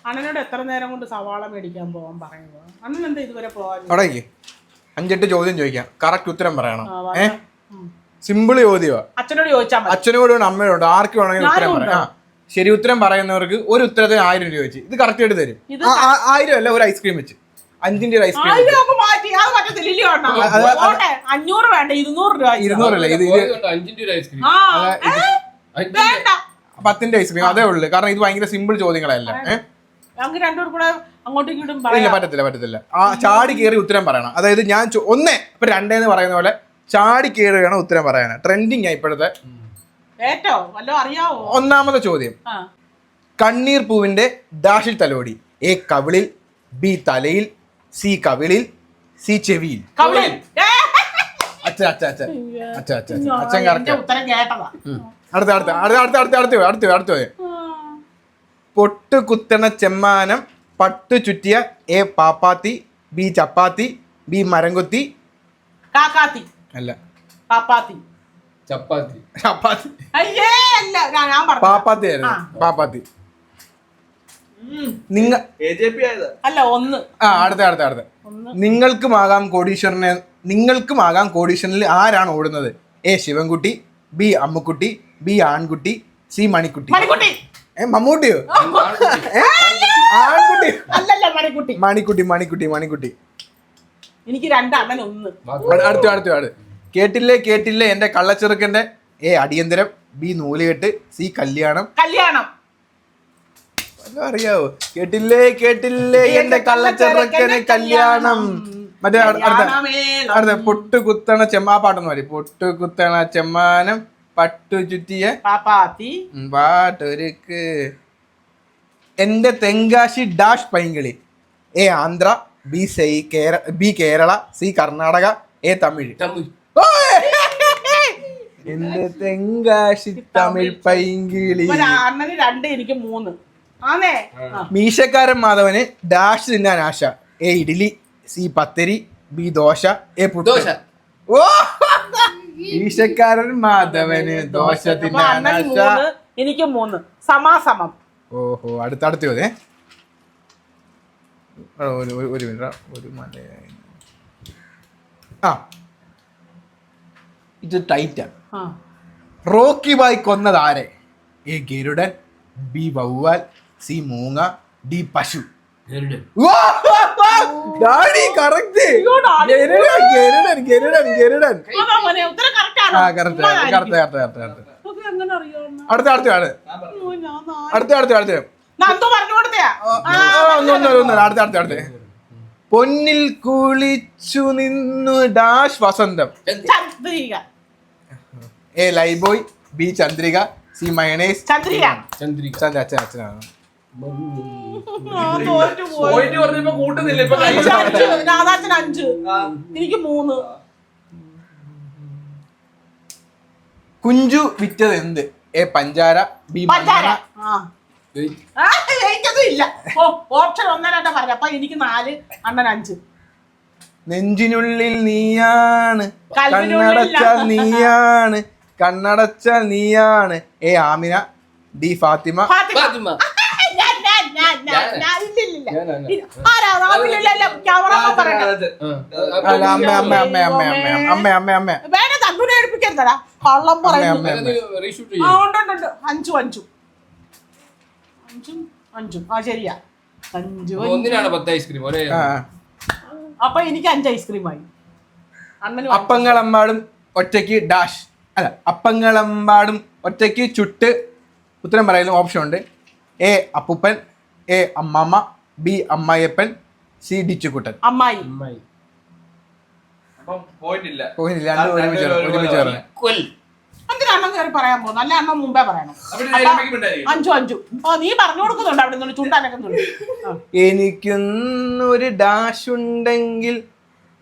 അണ്ണനോട് എത്ര നേരം കൊണ്ട് സവാള മേടിക്കാൻ പോകാൻ പറയുന്നത്? അണ്ണൻ എന്താ ഇതുവരെ പോകാൻ? അവിടേക്ക് 5-8 ചോദ്യം ചോദിക്കാം, കറക്റ്റ് ഉത്തരം പറയണം. സിമ്പിൾ ചോദ്യമാ. അച്ഛനോട് ചോദിച്ചാൽ മതി. അച്ഛനോടും അമ്മയോട് ആർക്ക് വേണമെങ്കിലും ഉത്തരം പറയാം. ശരി ഉത്തരം പറയുന്നവർക്ക് ഒരു ഉത്തരത്തിന് 1000 രൂപ വെച്ച് ഇത് കറക്റ്റ് ആയിട്ട് തരും. 1000 അല്ല, ഒരു ഐസ്ക്രീം വെച്ച് 5 ഒരു ഐസ്ക്രീം 500 വേണ്ട, 200 രൂപ. 200 അല്ലേ ഇത് 10 ഐസ്ക്രീം അതേ ഉള്ളു. കാരണം ഇത് ഭയങ്കര സിമ്പിൾ ചോദ്യങ്ങളല്ല. ഇല്ല പറ്റത്തില്ല. ആ ചാടി കയറി ഉത്തരം പറയണം. അതായത് ഞാൻ 1 ഇപ്പൊ 2 എന്ന് പറയുന്ന പോലെ ചാടി കയറി വേണം ഉത്തരം പറയാൻ. ട്രെൻഡിങ് ആയി ഇപ്പോഴത്തെ. ഒന്നാമത്തെ ചോദ്യം, കണ്ണീർ പൂവിന്റെ ഡാഷിൽ തലോടി. എ കവിളിൽ, ബി തലയിൽ, സി കവിളിൽ, സി ചെവിയിൽ. അച്ഛൻ അടുത്ത പൊട്ട് കുത്തണ ചെമ്മാനം പട്ടു ചുറ്റിയ. എ പാപ്പാത്തി, ബി ചപ്പാത്തി, ബി മരംകൊത്തി. അല്ല പാപ്പാത്തി പാപ്പാത്തി. അടുത്ത നിങ്ങൾക്കുമാകാം കോടീശ്വരനിൽ ആരാണ് ഓടുന്നത്? A Sivankutty, B Ammukutty, B ആൺകുട്ടി, സി മണിക്കുട്ടി. മമ്മൂട്ടിയോ? ആൺകുട്ടി. മണിക്കുട്ടി. എനിക്ക് 2 അണ്ണൻ 1. അടുത്ത കേട്ടില്ലേ എന്റെ കള്ളച്ചെറുക്കന്റെ. എ അടിയന്തരം, ബി നൂലുകെട്ട്, സി കല്യാണം. അറിയാവോ? കേട്ടില്ലേ എന്റെ കള്ളച്ചെറുക്കന് കല്യാണം. മറ്റേ അടുത്ത പൊട്ടു കുത്തണ ചെമ്മാ പാട്ടൊന്നും മതി. പൊട്ടു കുത്തണ ചെമ്മാനം പട്ടു ചുറ്റിയ പാട്ടൊരുക്ക്. എന്റെ Tenkasi dash Painkili. A Andhra, B Kerala, C Karnataka, A Tamil. എന്റെ തെങ്കാശി തമിഴ് പൈങ്കിളി. 2 എനിക്ക് 3. മീശക്കാരൻ മാധവന് ഡാഷ് തിന്നാൻ ആശ. A idli, C pathiri, B dosa, A puttu. ഓ മീശക്കാരൻ മാധവന് ദോശ തിന്നാൻ ആശ. എനിക്ക് 3 സമാസമം. ഓഹോ അടുത്ത ഒരു മിനിറ്റ്. ഇത് ടൈറ്റാ. റോക്കി ബായ് കൊന്നത് ആരെ? A Garudan, B Vavvaal, C മൂങ്ങ, ഡി പശു. അടുത്ത പൊന്നിൽ കുളിച്ചു നിന്നു ഡാഷ് വസന്തം. A Lifebuoy, B Chandrika, C mayonnaise. അച്ഛനാണ്. എനിക്ക് 3. കുഞ്ചു വിറ്റത് എന്ത്? എ പഞ്ചാര, ബി മഞ്ഞ. ഓപ്ഷൻ 1 2 പറഞ്ഞു. അപ്പൊ എനിക്ക് 4, അണ്ണൻ 5. നെഞ്ചിനുള്ളിൽ നീയാണ്, കണ്ണടച്ചാൽ നീയാണ്. A Amina, D Fathima. കള്ളം പറയുന്നു. 5 ശരിയാ. 5 അപ്പൊ എനിക്ക് 5 ഐസ്ക്രീമായി. അപ്പങ്ങളെമ്പാടും ഒറ്റയ്ക്ക് ഡാഷ് അല്ല അപ്പങ്ങളെമ്പാടും ഒറ്റയ്ക്ക് ചുട്ട്. ഉത്തരം പറയുന്ന ഓപ്ഷൻ ഉണ്ട്. എ അപ്പൂപ്പൻ, എ അമ്മമ്മ, ബി അമ്മായിയപ്പൻ, സി ഡിച്ചുക്കുട്ടൻ. അമ്മായി. പോയിട്ടില്ല. പറയാൻ പോകുന്നു. അല്ല അണ്ണൻ മുമ്പേ പറയണം. 5 നീ പറഞ്ഞു കൊടുക്കുന്നുണ്ട് അവിടെ നിന്ന് ചുണ്ടാനൊക്കെ. എനിക്കൊന്നൊരു ഡാഷ് ഉണ്ടെങ്കിൽ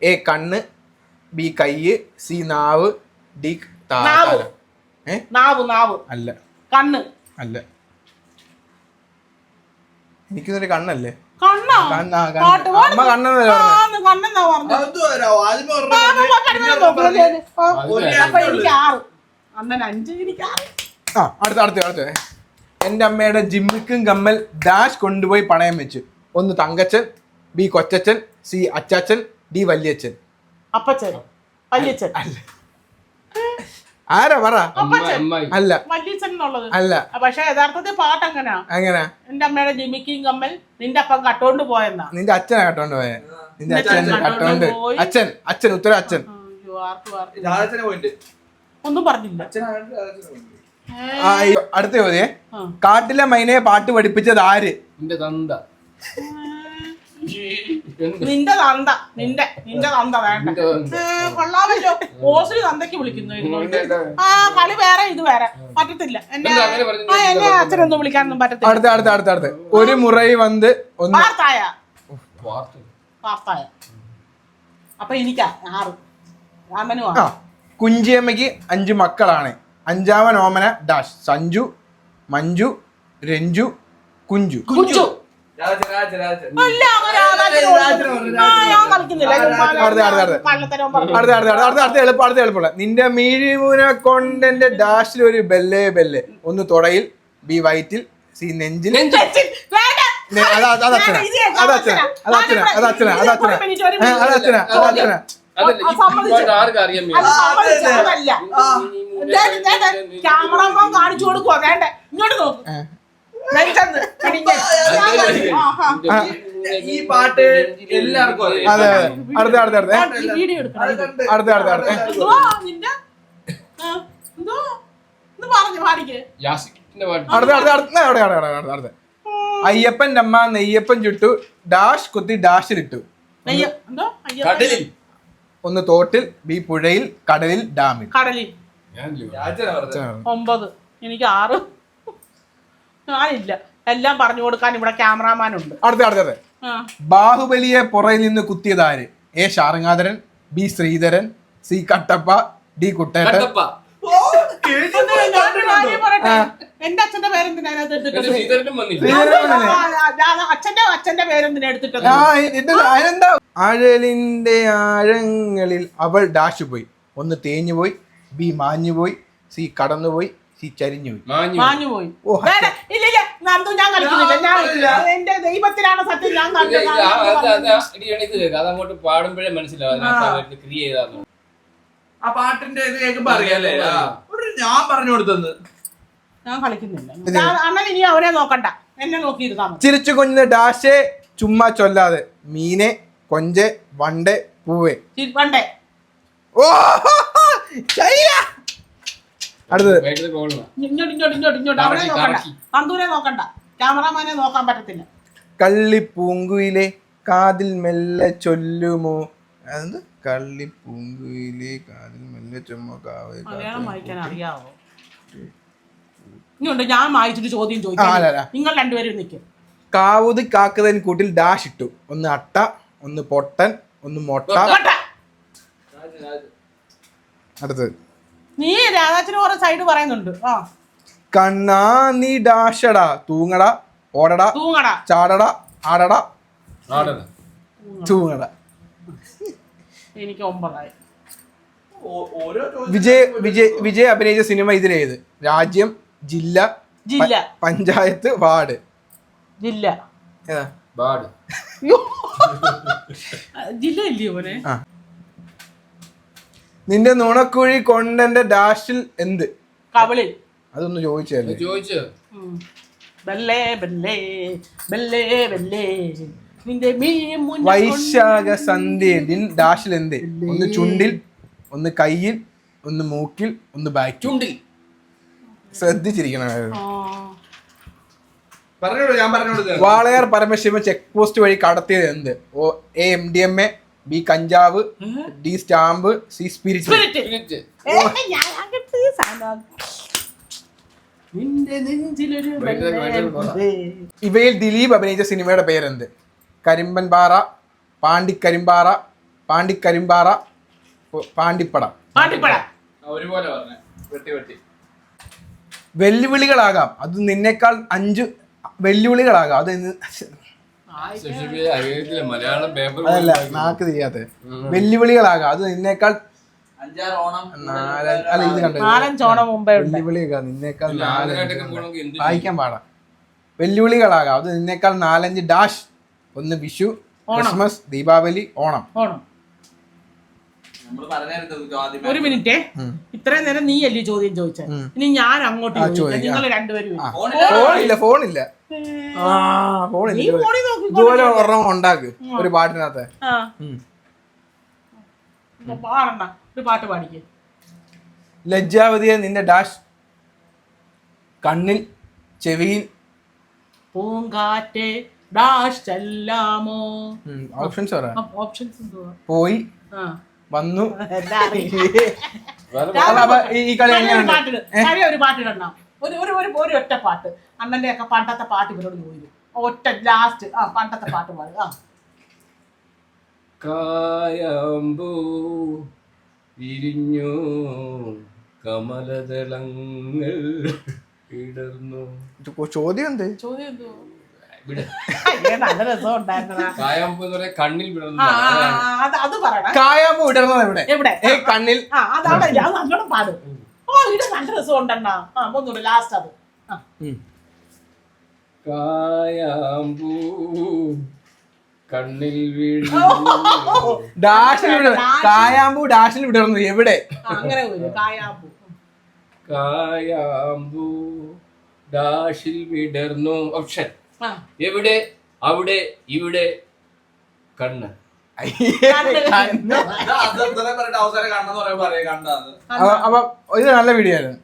എ കണ്ണ്, ബി കയ്യ്, സി നാവ്, ഡി നാവ്. അല്ല കണ്ണ്. അല്ല എനിക്കൊന്നൊരു കണ്ണല്ലേ? അടുത്ത എൻ്റെ അമ്മയുടെ ജിമ്മിക്കും കമ്മൽ ഡാഷ് കൊണ്ടുപോയി പണയം വെച്ചു. ഒന്ന് തങ്കച്ചൻ, ബി കൊച്ചച്ചൻ, സി അച്ചാച്ചൻ, ഡി വല്യച്ഛൻ. അപ്പച്ചൻ, വല്യച്ഛൻ. അല്ല, ആരാ പറ? അല്ല, വല്യച്ഛൻ എന്നുള്ളത് അല്ല. പക്ഷെ യഥാർത്ഥത്തിൽ പാട്ട് എങ്ങനെയാ? എങ്ങനെ? എന്റെ അമ്മയുടെ ജിമിക്കും കമ്മൽ നിന്റെ അപ്പം കട്ടോണ്ട് പോയെന്നാ. നിന്റെ അച്ഛനാ കട്ടോണ്ട് പോയെ. നിന്റെ അച്ഛൻ കട്ടോണ്ട്. അച്ഛൻ ഉത്തരം അച്ഛൻ. ഒന്നും പറഞ്ഞില്ല. അടുത്ത ചോദ്യേ, കാട്ടിലെ മൈനയെ പാട്ട് പഠിപ്പിച്ചത് ആര്? നിന്റെ തന്ത വേണ്ട. കൊള്ളാമല്ലോ. ഓസിൽ തന്തയ്ക്ക് വിളിക്കുന്നു. ആ കളി വേറെ ഇത് വേറെ പറ്റത്തില്ല. എന്നെ അച്ഛനൊന്നും വിളിക്കാനൊന്നും പറ്റത്തില്ല. അടുത്ത ഒരു മുറൈ വന്ന് വാർത്തായ. അപ്പൊ എനിക്കാ 6. രാമനും കുഞ്ചിയമ്മയ്ക്ക് 5 മക്കളാണ്. 5ാമൻ ഓമന ഡാഷ്. സഞ്ജു, മഞ്ജു, രഞ്ജു, കുഞ്ചു. അടുത്ത എളുപ്പമുള്ള. നിന്റെ മിഴിമുന കൊണ്ടെന്റെ ഡാഷിൽ ഒരു ബെല്ലേ ബെല്ലേ. ഒന്ന് തുടയിൽ, ബി വയറ്റിൽ, സി നെഞ്ചിൽ. ക്യാമറമാൻ കാണിച്ചു കൊടുക്കുവോ? വേണ്ട, ഇങ്ങോട്ട് നോക്ക്. ഈ പാട്ട് എല്ലാവർക്കും അയ്യപ്പൻ്റെ അമ്മ നെയ്യപ്പൻ ചുട്ടു ഡാഷ് കുത്തി ഡാഷിലിട്ടു. ഒന്ന് തോട്ടിൽ, ബി പുഴയിൽ, കടലിൽ, ഡാമിൽ. കടലിൽ. 9. എനിക്ക് 6. ഞാനില്ല. എല്ലാം പറഞ്ഞു കൊടുക്കാൻ ഇവിടെ ക്യാമറാമാൻ ഉണ്ട്. അടുത്ത ബാഹുബലിയെ പുറയിൽ നിന്ന് കുത്തിയതാര്? A Sarangadharan, B Sreedharan, C Kattappa, D Kuttettan. എന്റെ അച്ഛന്റെ പേരെന്തിനാ എടുത്തിട്ടത്? അച്ഛന്റെ പേരെന്തിനാ എടുത്തിട്ടത്? ആഴലിന്റെ ആഴങ്ങളിൽ അവൾ ഡാഷ് പോയി. ഒന്ന് തേഞ്ഞുപോയി, ബി മാഞ്ഞുപോയി, സി കടന്നുപോയി, സി ചരിഞ്ഞുപോയി. മാഞ്ഞുപോയി. ഇല്ല നന്ദു, ഞാൻ കളിക്കുന്നില്ല. എന്റെ ദൈവത്തിലാണ് സത്യം. ഞാൻ അതങ്ങോട്ട് പാടുമ്പോഴേ മനസ്സിലാവും ആ പാട്ടിന്റെ ഇത് കേൾക്കുമ്പോ അറിയാലേ. ഞാൻ പറഞ്ഞു കൊടുത്തത്. ഞാൻ കളിക്കുന്നില്ല. അണ്ണൻ ഇനി അവനെ നോക്കണ്ട, എന്നെ നോക്കിയിരുന്നാ മതി. ചിരിച്ചു കൊഞ്ഞ് ഡാഷേ ചുമ്മാ ചൊല്ലാതെ. മീനെ, കൊഞ്ചെ, വണ്ടേ, പൂവേ. വണ്ടേ. ഓ അടുത്തത് ഇങ്ങോട്ട് അവനെ നോക്കണ്ട, നന്ദൂരെ നോക്കണ്ട, ക്യാമറാമാനെ നോക്കാൻ പറ്റത്തില്ല. കള്ളിപ്പൂങ്കുയിലെ കാതിൽ മെല്ലെ ചൊല്ലുമോ. അത് കള്ളിപ്പൂങ്കുയിലെ കാതിൽ മെല്ലെ ചൊല്ലുമോ. മലയാളം വായിക്കാൻ അറിയാവോ? ഇങ്ങോട്ട് ഞാൻ വായിച്ചിട്ട് ചോദ്യം ചോദിക്കാം. നിങ്ങൾ രണ്ടുപേരും നിൽക്കും. കാവുതി കാക്കതൻ കൂട്ടിൽ ഡാഷ് ഇട്ടു. ഒന്ന് അട്ട, ഒന്ന് പൊട്ടൻ, ഒന്ന് മൊട്ട. അടുത്തത് നീ രാധാച്ചിന് കുറെ സൈഡ് പറയുന്നുണ്ട്. കണ്ണാ നീ ഡാഷടാ തൂങ്ങടാ ഓടടാ തൂങ്ങടാ ചാടടാ ആടടാ തൂങ്ങടാ. എനിക്ക് 9. വിജയ് അഭിനയിച്ച സിനിമ ഇതിലേത്? രാജ്യം, ജില്ല, പഞ്ചായത്ത്, വാർഡ്. ജില്ല. ജില്ല ഇല്ലയോ മോനെ? നിന്റെ നുണക്കുഴി കൊണ്ടെന്റെ ഡാഷിൽ എന്ത്? കവിളിൽ. അതൊന്ന് ചോദിച്ചല്ലേ. വൈശാഖ സന്ധ്യയിൽ ഡാഷിൽ എന്ത്? ഒന്ന് ചുണ്ടിൽ, ഒന്ന് കയ്യിൽ, ഒന്ന് മൂക്കിൽ, ഒന്ന് ബാക്ക്. ചുണ്ടിൽ. ശ്രദ്ധിച്ചിരിക്കണം. ഞാൻ പറഞ്ഞു. വാളയാർ പരമശിവൻ ചെക്ക് പോസ്റ്റ് വഴി കടത്തിയത് എന്ത്? എ MDMA, ബി കഞ്ചാവ്, ഡി സ്റ്റാമ്പ്, സി സ്പിരിറ്റ്. ഇവയിൽ ദിലീപ് അഭിനയിച്ച സിനിമയുടെ പേരെന്ത്? കരിമ്പൻ പാറ, പാണ്ടിക്കരിമ്പാറ, പാണ്ടിക്കരിമ്പാറ, പാണ്ടിപ്പട. വെല്ലുവിളികളാകാം അത് നിന്നേക്കാൾ 5 വെല്ലുവിളികളാകാം അത് മലയാളം പേപ്പർ അതല്ല നാക്ക് തിരിയാത്ത. വെല്ലുവിളികളാകാം അത് നിന്നേക്കാൾ 5-6 ഓണം അല്ല ഇത് കണ്ടോ 4-5 ഓണം മുമ്പേ ഉണ്ട്. വെല്ലുവിളിയൊക്കെ നിന്നേക്കാൾ ആദ്യമായിട്ടൊക്കെ പോകണമെങ്കിൽ എന്ത് വായിക്കാൻ പാടാ. വെല്ലുവിളികളാകാം അത് നിന്നേക്കാൾ 4-5 ഡാഷ്. ഒന്ന് വിഷു, ക്രിസ്മസ്, ദീപാവലി, ഓണം. നമ്മള് പറഞ്ഞായിരുന്നു ആദ്യമേ. ഒരു മിനിറ്റ്, ഇത്രയും നേരം നീ അല്ലേ ചോദ്യം ചോദിച്ചത്, ഇനി ഞാൻ അങ്ങോട്ട് ചോദിക്കാം. നിങ്ങൾ രണ്ടുപേരും ഫോണില്ല ഫോണില്ല നീ ഫോണിൽ നോക്കി ഇതുപോലെ ഒരെണ്ണം ഉണ്ടാക്ക് ഒരു പാട്ടിനകത്ത്. പാടണ്ട, ഒരു പാട്ട് പാടിക്കേ. ലജ്ജാവതിയെ നിന്റെ ഡാഷ് കണ്ണിൽ ചെവിയിൽ പൂങ്കാറ്റെ ഡാഷ് ചെല്ലാമോ. ഓപ്ഷൻസ് പറ. ഓപ്ഷൻസ് എന്തുവാ? പോയി, വന്നു. എല്ലാം അറിയില്ല. ഈ കളി എങ്ങനെയുണ്ട്? ഒരു പാട്ടിടണ്ട, ഒരു ഒറ്റ പാട്ട്. അണ്ണന്റെ ഒക്കെ പണ്ടത്തെ പാട്ട് ഇവരോട് ചോദിക്കും. ഒറ്റ ലാസ്റ്റ് പണ്ടത്തെ പാട്ട് പാടുക. കായാമ്പൂ വിരിഞ്ഞു കമലദളങ്ങൾ ഇടർന്നു. ചോദ്യം എന്ത്? ചോദ്യം എന്തുവാ? നല്ല രസം ഉണ്ടായിരുന്നതാ. കായാമ്പൂ എന്ന് പറയാ കണ്ണിൽ വിടർന്നു. അത് പറയണ. കായാമ്പൂ ഇടർന്നത് എവിടെ? എവിടെ? കണ്ണിൽ. അതാണ് അത് നല്ലോണം പാടും. ഇത് നല്ല രസം ഉണ്ടെണ്ണ. ഒന്നുകൂടെ ലാസ്റ്റ് അത്. കായാമ്പൂ കണ്ണിൽ വീഴുന്നു. ഡാഷിൽ കായാമ്പൂ ഡാഷിൽ വിടർന്നു എവിടെ? അങ്ങനെ വരും. കായാമ്പൂ കായാമ്പൂ ഡാഷിൽ വിടർന്നു. ഓപ്ഷൻ എവിടെ? അവിടെ, ഇവിടെ, കണ്ണ്. അവസരം കണ്ണെന്ന് പറയുമ്പോ പറയാ കണ്ടാന്ന്. അപ്പൊ ഇത് നല്ല വീഡിയോ ആയിരുന്നു.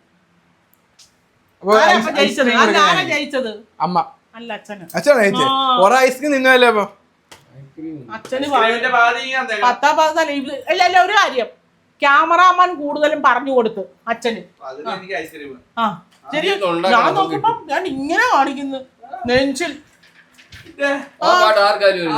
ജയിച്ചത് അമ്മ അല്ല അച്ഛന്. അച്ഛനാ ജയിച്ചേ. കുറെ ഐസ്ക്രീം നിന്നല്ലേ അപ്പൊ? അച്ഛന് 10-10 അല്ല ഒരു കാര്യം, ക്യാമറാമാൻ കൂടുതലും പറഞ്ഞു കൊടുത്ത് അച്ഛന്. ശരി, ഞാൻ നോക്കുമ്പോ ഞാൻ ഇങ്ങനെ കാണിക്കുന്നു നെഞ്ചിൽ. ആ പാട്ട് ആർക്കാരും